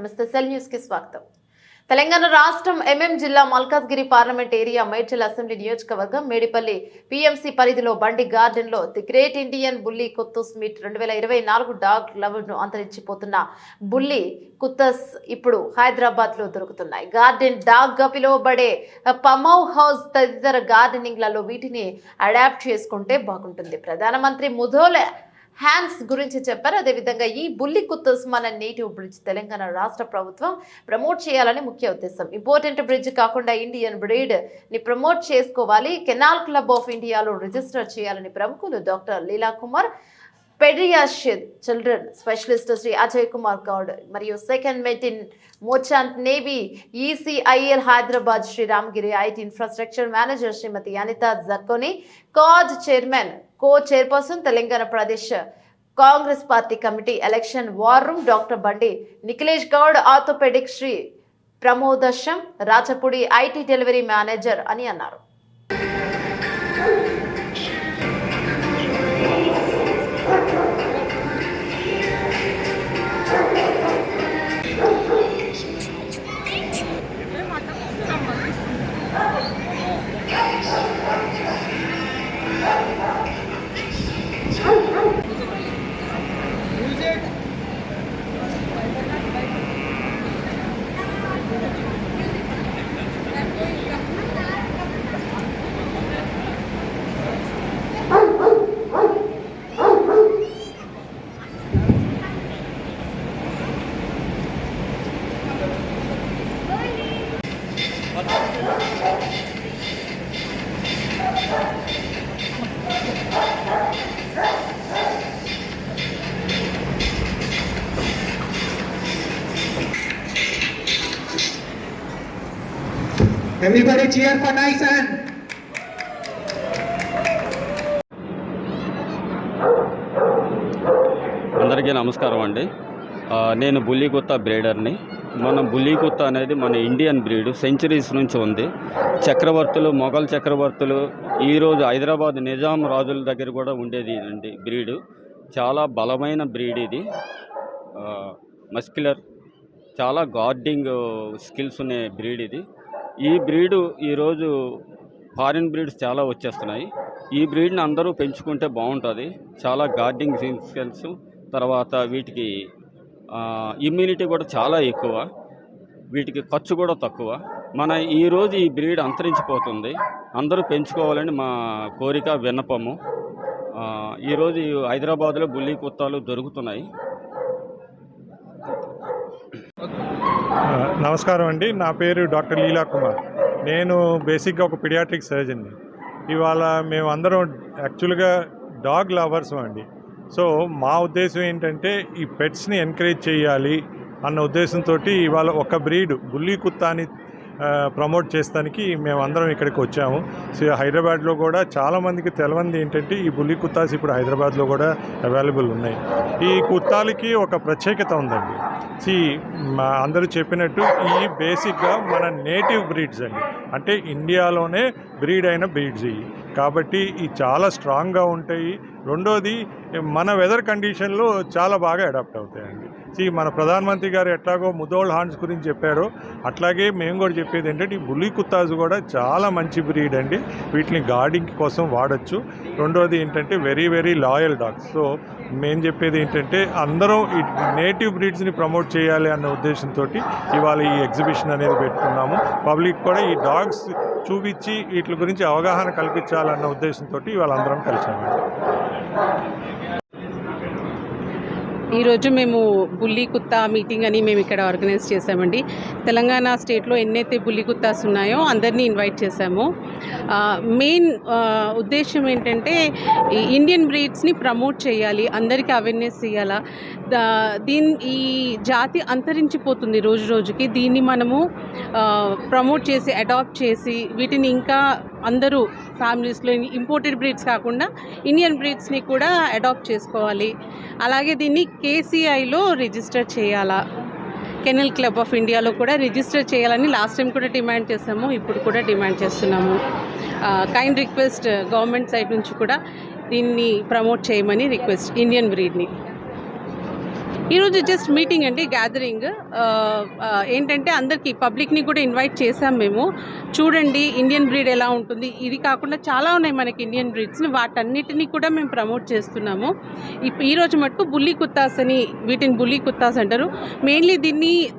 నమస్తే cell news కి స్వాగతం. తెలంగాణ రాష్ట్రం ఎంఎం జిల్లా Malkajgiri parliament area Medchal assembly నియోజకవర్గం మేడిపల్లి పిఎంసి పరిధిలో బండి గార్డెన్ లో the great Indian bully kuttas meet 2024 dog lover ను అంతరించిపోతున్న బుల్లీ కుత్తస్ ఇప్పుడు హైదరాబాద్ లో దొరుకుతున్నాయి. గార్డెన్ డాగ్ గా పిలువబడే పమౌ హౌస్ తదితర గార్డెనింగ్ లలో వీటిని అడాప్ట్ చేసుకుంటే బాగుంటుంది. ప్రధానమంత్రి ముధోల్ హ్యాండ్స్ గురించి చెప్పారు. అదేవిధంగా ఈ బుల్లి కుత్తస్ మన నేటివ్ బ్రిడ్జ్ తెలంగాణ రాష్ట్ర ప్రభుత్వం ప్రమోట్ చేయాలని ముఖ్య ఉద్దేశం. ఇంపార్టెంట్ బ్రిడ్జ్ కాకుండా ఇండియన్ బ్రీడ్ ని ప్రమోట్ చేసుకోవాలి. కెనాల్ క్లబ్ ఆఫ్ ఇండియాలో రిజిస్టర్ చేయాలని ప్రముఖులు doctor Leela Kumar, paediatrician children specialist Shri Ajay Kumar Goud మరియు second mate in merchant navy ECIL Hyderabad Shri Ramagiri IT infrastructure manager Shrimati Anita Jakkoni, కాజ్ chairman co chairperson Telangana Pradesh Congress party committee election war room doctor Bandi Nikhilesh Goud, orthopaedic Shri ప్రమోదశం Rachapudi IT delivery manager అని అన్నారు. Everybody cheer for Tyson. అందరికీ నమస్కారం అండి. నేను బుల్లీ కుత్తా బ్రీడర్ని. బుల్లీ కుత్తా అనేది మన ఇండియన్ బ్రీడ్ సెంచరీస్ నుంచి ఉంది. చక్రవర్తులు, మొఘల్ చక్రవర్తులు, ఈరోజు హైదరాబాద్ నిజాం రాజుల దగ్గర కూడా ఉండేది అండి బ్రీడు. చాలా బలమైన బ్రీడ్ ఇది. మస్క్యులర్, చాలా గార్డింగ్ స్కిల్స్ ఉన్న బ్రీడ్ ఇది. ఈ బ్రీడు ఈరోజు ఫారిన్ బ్రీడ్స్ చాలా వచ్చేస్తున్నాయి. ఈ బ్రీడ్ని అందరూ పెంచుకుంటే బాగుంటుంది. చాలా గార్డింగ్ స్కిల్స్, తర్వాత వీటికి ఇమ్యూనిటీ కూడా చాలా ఎక్కువ, వీటికి ఖర్చు కూడా తక్కువ. ఈరోజు ఈ బ్రీడ్ అంతరించిపోతుంది. అందరూ పెంచుకోవాలని మా కోరిక, విన్నపము. ఈరోజు హైదరాబాద్లో బుల్లీ కుత్తాలు దొరుకుతున్నాయి. నమస్కారం అండి. నా పేరు డాక్టర్ లీలా కుమార్. నేను బేసిక్గా ఒక పిడియాట్రిక్ సర్జన్ని. ఇవాళ మేము అందరం యాక్చువల్గా డాగ్ లవర్స్ అండి. సో మా ఉద్దేశం ఏంటంటే ఈ పెట్స్ని ఎంకరేజ్ చేయాలి అన్న ఉద్దేశంతో ఇవాళ ఒక బ్రీడ్ బుల్లీ కుత్తాని ప్రమోట్ చేస్తానికి మేము అందరం ఇక్కడికి వచ్చాము. సో హైదరాబాద్లో కూడా చాలామందికి తెలియంది ఏంటంటే ఈ బుల్లీ కుత్తాస్ ఇప్పుడు హైదరాబాద్లో కూడా అవైలబుల్ ఉన్నాయి. ఈ కుత్తాలకి ఒక ప్రత్యేకత ఉందండి. అందరూ చెప్పినట్టు ఈ బేసిక్గా మన నేటివ్ బ్రీడ్స్ అండి, అంటే ఇండియాలోనే బ్రీడ్ అయిన బ్రీడ్స్ ఇవి. కాబట్టి ఇవి చాలా స్ట్రాంగ్గా ఉంటాయి. రెండోది మన వెదర్ కండిషన్లో చాలా బాగా అడాప్ట్ అవుతాయండి. మన ప్రధానమంత్రి గారు ఎట్లాగో ముధోల్ హాండ్స్ గురించి చెప్పారో అట్లాగే మేము కూడా చెప్పేది ఏంటంటే ఈ బుల్లీ కుత్తాస్ కూడా చాలా మంచి బ్రీడ్ అండి. వీటిని గార్డింగ్ కోసం వాడచ్చు. రెండోది ఏంటంటే very very loyal dogs. So మేము చెప్పేది ఏంటంటే అందరం ఈ నేటివ్ బ్రీడ్స్ని ప్రమోట్ చేయాలి అన్న ఉద్దేశంతో ఇవాళ ఈ ఎగ్జిబిషన్ అనేది పెట్టుకున్నాము. పబ్లిక్ కూడా ఈ డాగ్స్ చూపించి వీటి గురించి అవగాహన కల్పించాలన్న ఉద్దేశంతో ఇవాళ అందరం కలిసామండి. ఈరోజు మేము బుల్లీ కుత్తా మీటింగ్ అని మేము ఇక్కడ ఆర్గనైజ్ చేసామండి. తెలంగాణ స్టేట్లో ఎన్నైతే బుల్లీ కుత్తాస్ ఉన్నాయో అందరినీ ఇన్వైట్ చేశాము. మెయిన్ ఉద్దేశం ఏంటంటే ఇండియన్ బ్రీడ్స్ని ప్రమోట్ చేయాలి, అందరికీ అవేర్నెస్ ఇవ్వాలా. ఈ జాతి అంతరించిపోతుంది రోజు రోజుకి. దీన్ని మనము ప్రమోట్ చేసి అడాప్ట్ చేసి వీటిని ఇంకా అందరూ ఫ్యామిలీస్లో ఇంపోర్టెడ్ బ్రీడ్స్ కాకుండా ఇండియన్ బ్రీడ్స్ని కూడా అడాప్ట్ చేసుకోవాలి. అలాగే దీన్ని కేసీఐలో రిజిస్టర్ చేయాలా, కెనల్ క్లబ్ ఆఫ్ ఇండియాలో కూడా రిజిస్టర్ చేయాలని లాస్ట్ టైం కూడా డిమాండ్ చేసాము, ఇప్పుడు కూడా డిమాండ్ చేస్తున్నాము. కైండ్ రిక్వెస్ట్ గవర్నమెంట్ సైడ్ నుంచి కూడా దీన్ని ప్రమోట్ చేయమని రిక్వెస్ట్, ఇండియన్ బ్రీడ్ని. ఈరోజు జస్ట్ మీటింగ్ అండి, గ్యాదరింగ్. ఏంటంటే అందరికీ పబ్లిక్ని కూడా ఇన్వైట్ చేసాం మేము. చూడండి ఇండియన్ బ్రీడ్ ఎలా ఉంటుంది. ఇది కాకుండా చాలా ఉన్నాయి మనకి ఇండియన్ బ్రీడ్స్ని, వాటన్నిటినీ కూడా మేము ప్రమోట్ చేస్తున్నాము. ఈరోజు మటుకు బుల్లీ కుత్తాస్ అని, వీటిని బుల్లీ కుత్తాస్ అంటారు. మెయిన్లీ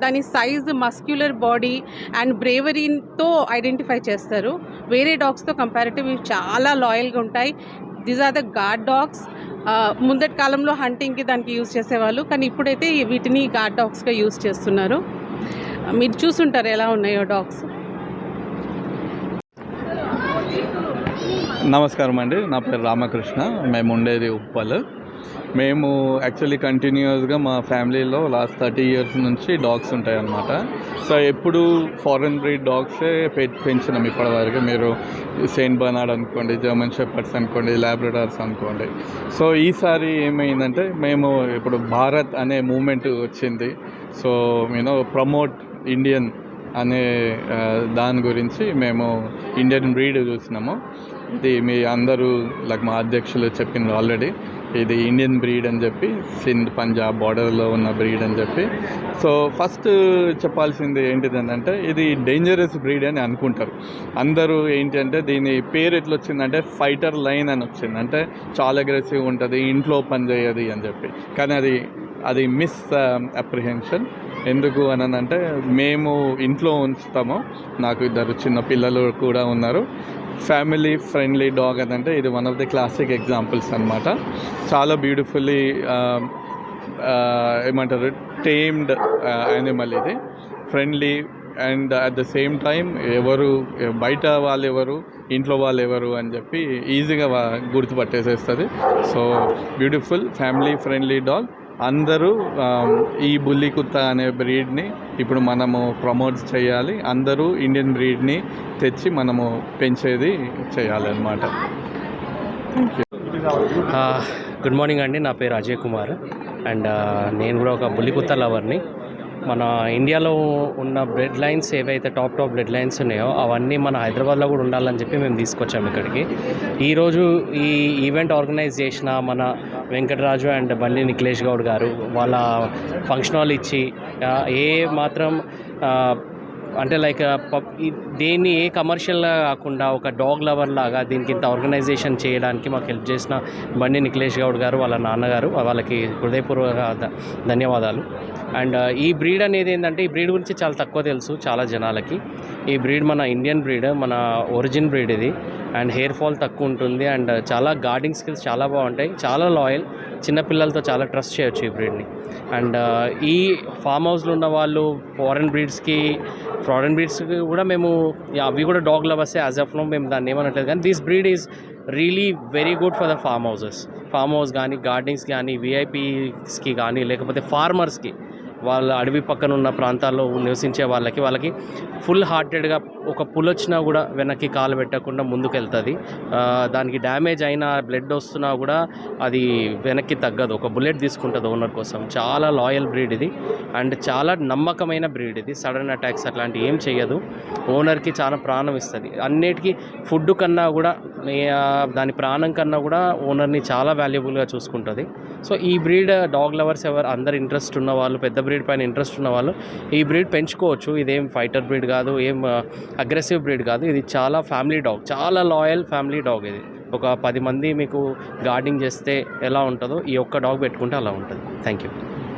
దాని సైజ్, మస్క్యులర్ బాడీ అండ్ బ్రేవరీతో ఐడెంటిఫై చేస్తారు. వేరే డాగ్స్తో కంపారిటివ్ చాలా లాయల్గా ఉంటాయి. These are the guard dogs. ముందటి కాలంలో హంటింగ్కి దానికి యూజ్ చేసేవాళ్ళు, కానీ ఇప్పుడైతే వీటిని గార్డ్ డాగ్స్గా యూజ్ చేస్తున్నారు. మీరు చూసుంటారు ఎలా ఉన్నాయో డాగ్స్. నమస్కారం అండి, నా పేరు రామకృష్ణ. మేము ఉండేది ఉప్పల్. మేము యాక్చువల్లీ కంటిన్యూస్గా మా ఫ్యామిలీలో లాస్ట్ 30 years నుంచి డాగ్స్ ఉంటాయి అన్నమాట. సో ఎప్పుడు ఫారెన్ బ్రీడ్ డాగ్సే పెంచినాం ఇప్పటివరకు. మీరు సెయింట్ బర్నార్డ్ అనుకోండి, జర్మన్ షెపర్డ్స్ అనుకోండి, లాబ్రడార్స్ అనుకోండి. సో ఈసారి ఏమైందంటే మేము ఇప్పుడు భారత్ అనే మూమెంట్ వచ్చింది. సో ప్రమోట్ ఇండియన్ అనే దాని గురించి మేము ఇండియన్ బ్రీడ్ చూసినాము. ఇది మీ అందరూ లైక్ మా అధ్యక్షులు చెప్పింది ఆల్రెడీ, ఇది ఇండియన్ బ్రీడ్ అని చెప్పి, సింధ్ పంజాబ్ బార్డర్లో ఉన్న బ్రీడ్ అని చెప్పి. సో ఫస్ట్ చెప్పాల్సింది ఏంటిదంటే ఇది డేంజరస్ బ్రీడ్ అని అనుకుంటారు అందరూ. ఏంటంటే దీని పేరు ఎట్లా వచ్చిందంటే ఫైటర్ లైన్ అని వచ్చింది. అంటే చాలా అగ్రెసివ్ ఉంటుంది, ఇంట్లో పని చేయదు అని చెప్పి. కానీ అది మిస్ అప్రిహెన్షన్. ఎందుకు అంటే మేము ఇంట్లో ఉంచుతాము. నాకు 2 చిన్న పిల్లలు కూడా ఉన్నారు. ఫ్యామిలీ ఫ్రెండ్లీ డాగ్ అదంటే ఇది one of the classic examples అనమాట. చాలా బ్యూటిఫుల్లీ ఏమంటారు టేమ్డ్ యానిమల్. ఇది friendly and at the same time బయట వాళ్ళు ఎవరు, ఇంట్లో వాళ్ళు ఎవరు అని చెప్పి ఈజీగా గుర్తుపట్టేసేస్తుంది. So beautiful family friendly dog. అందరూ ఈ బుల్లీ కుత్తా అనే బ్రీడ్ని ఇప్పుడు మనము ప్రమోట్ చేయాలి. అందరూ ఇండియన్ బ్రీడ్ని తెచ్చి మనము పెంచేది చేయాలన్నమాట. గుడ్ మార్నింగ్ అండి, నా పేరు అజయ్ కుమార్ అండ్ నేను కూడా ఒక బుల్లీ కుత్తా లవర్ని. మన ఇండియాలో ఉన్న బ్లడ్ లైన్స్ ఏవైతే టాప్ బ్లడ్ లైన్స్ ఉన్నాయో అవన్నీ మన హైదరాబాద్లో కూడా ఉండాలని చెప్పి మేము తీసుకొచ్చాము ఇక్కడికి. ఈరోజు ఈ ఈవెంట్ ఆర్గనైజ్ చేసిన మన వెంకటరాజు అండ్ బండి నిఖిలేష్ గౌడ్ గారు వాళ్ళ ఫంక్షన్ హాల్ ఇచ్చి ఏ మాత్రం అంటే లైక్ దేన్ని ఏ కమర్షియల్గా కాకుండా ఒక డాగ్ లవర్ లాగా దీనికి ఇంత ఆర్గనైజేషన్ చేయడానికి మాకు హెల్ప్ చేసిన బండి నిఖిలేష్ గౌడ్ గారు, వాళ్ళ నాన్నగారు, వాళ్ళకి హృదయపూర్వక ధన్యవాదాలు. అండ్ ఈ బ్రీడ్ అనేది ఏంటంటే ఈ బ్రీడ్ గురించి చాలా తక్కువ తెలుసు చాలా జనాలకి. ఈ బ్రీడ్ మన ఇండియన్ బ్రీడ్, మన ఒరిజిన్ బ్రీడ్ ఇది. అండ్ హెయిర్ ఫాల్ తక్కువ ఉంటుంది అండ్ చాలా గార్డింగ్ స్కిల్స్ చాలా బాగుంటాయి, చాలా లాయల్. చిన్నపిల్లలతో చాలా ట్రస్ట్ చేయొచ్చు ఈ బ్రీడ్ని. అండ్ ఈ ఫామ్ హౌస్లో ఉన్న వాళ్ళు ఫారెన్ బ్రీడ్స్కి కూడా మేము అవి కూడా డాగ్ లవర్సే యాజ్ ఆఫ్ నో, మేము దాన్ని ఏమనట్లేదు. కానీ this breed is really very good for the farm house కానీ, గార్డెన్స్ కానీ, విఐపీస్కి కానీ, లేకపోతే ఫార్మర్స్కి, వాళ్ళ అడవి పక్కన ఉన్న ప్రాంతాల్లో నివసించే వాళ్ళకి ఫుల్ హార్టెడ్గా ఒక పుల్ వచ్చినా కూడా వెనక్కి కాలు పెట్టకుండా ముందుకు వెళ్తుంది. దానికి డ్యామేజ్ అయినా బ్లడ్ వస్తున్నా కూడా అది వెనక్కి తగ్గదు, ఒక బుల్లెట్ తీసుకుంటుంది ఓనర్ కోసం. చాలా లాయల్ బ్రీడ్ ఇది అండ్ చాలా నమ్మకమైన బ్రీడ్ ఇది. సడన్ అటాక్స్ అట్లాంటివి ఏం చేయదు, ఓనర్కి చాలా ప్రాణం ఇస్తుంది. అన్నిటికీ ఫుడ్ కన్నా కూడా, దాని ప్రాణం కన్నా కూడా ఓనర్ని చాలా వాల్యుబుల్గా చూసుకుంటుంది. సో ఈ బ్రీడ్ డాగ్ లవర్స్ అందరు ఇంట్రెస్ట్ ఉన్న వాళ్ళు, పెద్ద బ్రీడ్ పైన ఇంట్రెస్ట్ ఉన్న వాళ్ళు ఈ బ్రీడ్ పెంచుకోవచ్చు. ఇదేం ఫైటర్ బ్రీడ్ కాదు, ఏం అగ్రెసివ్ బ్రీడ్ కాదు. ఇది చాలా ఫ్యామిలీ డాగ్, చాలా లాయల్ ఫ్యామిలీ డాగ్. ఇది ఒక 10 మంది మీకు గార్డింగ్ చేస్తే ఎలా ఉంటుందో ఈ ఒక్క డాగ్ పెట్టుకుంటే అలా ఉంటుంది. Thank you.